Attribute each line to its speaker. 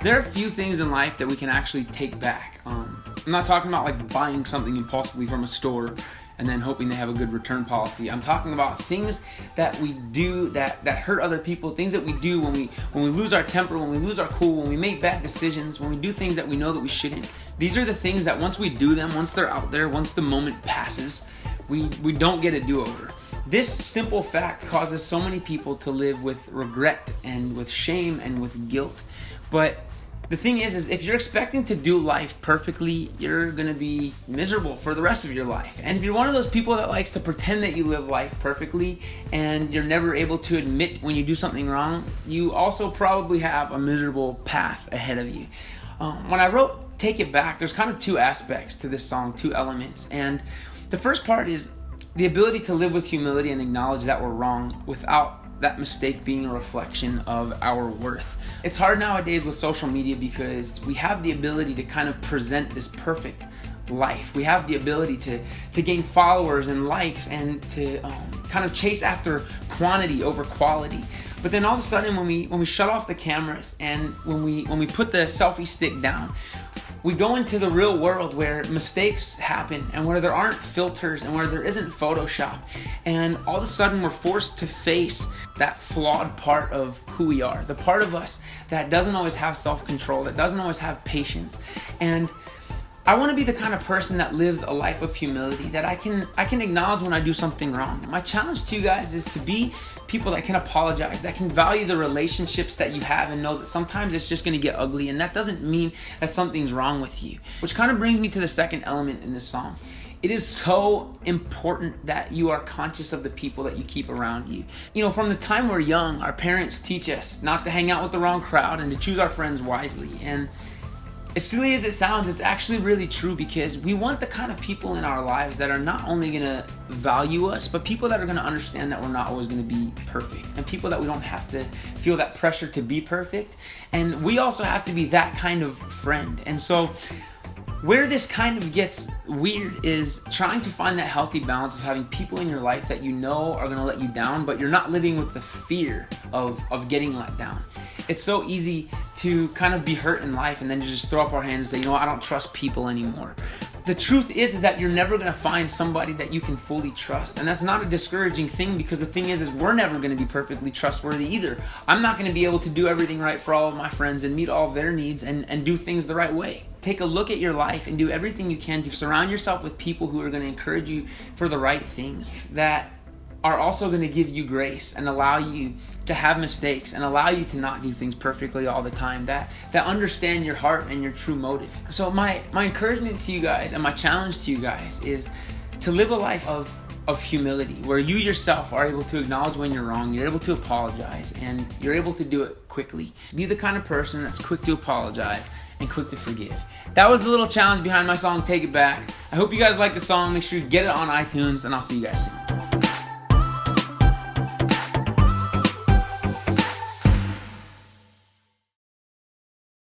Speaker 1: There are a few things in life that we can actually take back. I'm not talking about like buying something impulsively from a store and then hoping they have a good return policy. I'm talking about things that we do that hurt other people, things that we do when we lose our temper, when we lose our cool, when we make bad decisions, when we do things that we know that we shouldn't. These are the things that once we do them, once they're out there, once the moment passes, we don't get a do-over. This simple fact causes so many people to live with regret and with shame and with guilt. But the thing is if you're expecting to do life perfectly, you're gonna be miserable for the rest of your life. And if you're one of those people that likes to pretend that you live life perfectly and you're never able to admit when you do something wrong, you also probably have a miserable path ahead of you. When I wrote Take It Back, there's kind of two aspects to this song, two elements. And the first part is the ability to live with humility and acknowledge that we're wrong without that mistake being a reflection of our worth. It's hard nowadays with social media because we have the ability to kind of present this perfect life. We have the ability to gain followers and likes and to kind of chase after quantity over quality. But then all of a sudden when we shut off the cameras and when we put the selfie stick down, we go into the real world where mistakes happen and where there aren't filters and where there isn't Photoshop. And all of a sudden we're forced to face that flawed part of who we are, the part of us that doesn't always have self-control, that doesn't always have patience. And I want to be the kind of person that lives a life of humility, that I can acknowledge when I do something wrong. And my challenge to you guys is to be people that can apologize, that can value the relationships that you have and know that sometimes it's just going to get ugly, and that doesn't mean that something's wrong with you. Which kind of brings me to the second element in this song. It is so important that you are conscious of the people that you keep around you. You know, from the time we're young, our parents teach us not to hang out with the wrong crowd and to choose our friends wisely. And as silly as it sounds, it's actually really true, because we want the kind of people in our lives that are not only going to value us, but people that are going to understand that we're not always going to be perfect, and people that we don't have to feel that pressure to be perfect. And we also have to be that kind of friend. And so where this kind of gets weird is trying to find that healthy balance of having people in your life that you know are going to let you down, but you're not living with the fear of getting let down. It's so easy to kind of be hurt in life and then just throw up our hands and say, you know what, I don't trust people anymore. The truth is that you're never going to find somebody that you can fully trust. And that's not a discouraging thing, because the thing is we're never going to be perfectly trustworthy either. I'm not going to be able to do everything right for all of my friends and meet all of their needs and do things the right way. Take a look at your life and do everything you can to surround yourself with people who are going to encourage you for the right things, that are also going to give you grace and allow you to have mistakes and allow you to not do things perfectly all the time, that understand your heart and your true motive. So my encouragement to you guys and my challenge to you guys is to live a life of humility, where you yourself are able to acknowledge when you're wrong, you're able to apologize, and you're able to do it quickly. Be the kind of person that's quick to apologize and quick to forgive. That was the little challenge behind my song, Take It Back. I hope you guys like the song. Make sure you get it on iTunes, and I'll see you guys soon.